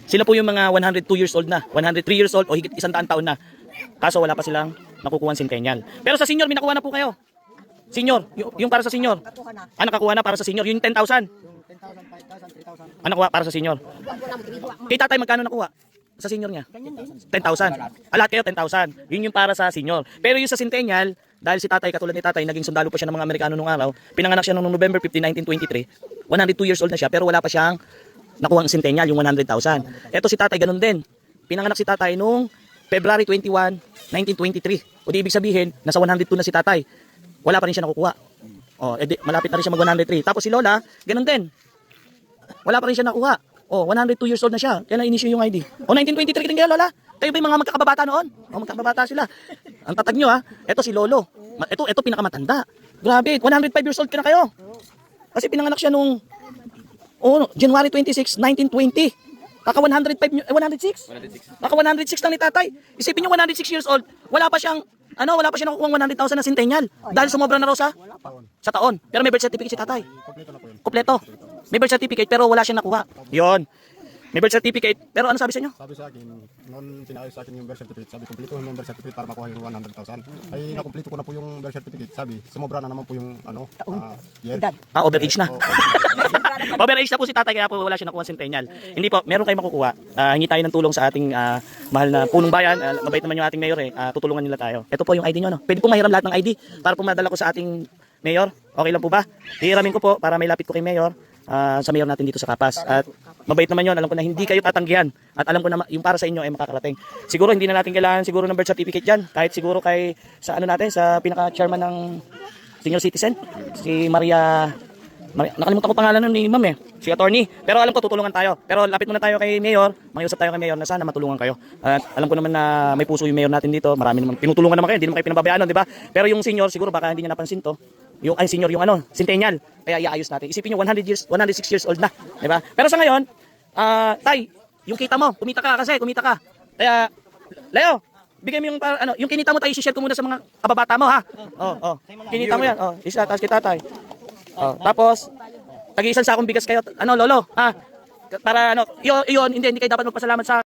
Sila po yung mga 102 years old na, 103 years old o higit 100 taon na. Kaso wala pa silang nakukuha ng centennial. Pero sa senior, may nakuha na po kayo. Senior, yung para sa senior. Nakakuha na para sa senior, yung 10,000. 10,000, 5,000, 3,000. Nakuha para sa senior. Kay tatay, magkano nakuha? Sa senior niya? 10,000. Lahat kayo 10,000. Yun yung para sa senior. Pero yung sa centennial, dahil si tatay, katulad ni tatay, naging sundalo pa siya ng mga Amerikano nung araw, pinanganak siya noong November 15, 1923. 102 years old na siya, pero wala pa siyang nakuha ang centennial, yung 100,000. Eto si tatay, ganun din. Pinanganak si tatay noong February 21, 1923. O di ibig sabihin, nasa 102 na si tatay. Wala pa rin siya nakukuha. O, edi, malapit na rin siya mag 103. Tapos si lola, ganun din. Wala pa rin siya nakuha. O, 102 years old na siya. Kaya na-inisyue yung ID. O, 1923 din kaya, lola? Kayo ba yung mga magkakababata noon? O, magkakababata sila. Ang tatag nyo, ha? Ito si lolo. Ito pinakamatanda. Grabe, 105 years old ka na kayo. Kasi pinanganak siya nung January 26, 1920. Kaka 105, 106? 106. Kaka 106 lang ni tatay. Isipin nyo, 106 years old. Wala pa siyang nakukuha 100,000 na centennial. Dahil sumobra na raw sa taon. Pero may birth certificate si tatay. Kompleto. May birth certificate pero wala siyang nakuha. Yon. May birth certificate. Pero ano sabi sa inyo? Sabi sa akin, noon pinayos sa akin yung birth certificate, sabi kumpleto yung birth certificate para makuha yung 100,000. Ay nakumpleto ko na po yung birth certificate, sabi sumobra na naman po yung year. Overage na. Overage na po si tatay kaya po wala siya nakuha centennial. Hindi po, meron kayong makukuha. Hingi tayo ng tulong sa ating mahal na punong bayan. Mabait naman yung ating mayor tutulungan nila tayo. Ito po yung ID nyo, no? Pwede po mahiram lahat ng ID para po madala ko sa ating mayor. Okay lang po ba? Hihiramin ko po para may lapit ko kay mayor. Sa mayor natin dito sa Kapas. At mabait naman yun, alam ko na hindi kayo tatanggihan at alam ko na yung para sa inyo ay makakarating. Siguro hindi na natin kailangan siguro ng birth certificate dyan, kahit siguro kay sa ano natin, sa pinaka-chairman ng senior citizen, si Maria, nakalimutan ko pangalan nun ni ma'am si attorney, pero alam ko tutulungan tayo. Pero lapit muna tayo kay mayor, makiusap tayo kay mayor na sana matulungan kayo. At alam ko naman na may puso yung mayor natin dito, marami naman tinutulungan naman kayo, hindi naman kayo pinababayaan, di ba? Pero yung senior siguro baka hindi niya napansin to. Yung senior yung centennial. Kaya iayos natin. Isipin niyo 106 years old na, di ba? Pero sa ngayon, tay, yung kita mo, kumita ka. Kaya Leo, bigay mo yung yung kinita mo tayo, i-share ko muna sa mga kababata mo ha. Kinita mo yan. Isa taas kita tay. Tapos tagi-isang sakong bigas kayo, lolo, ha? Para hindi kayo dapat magpasalamat sa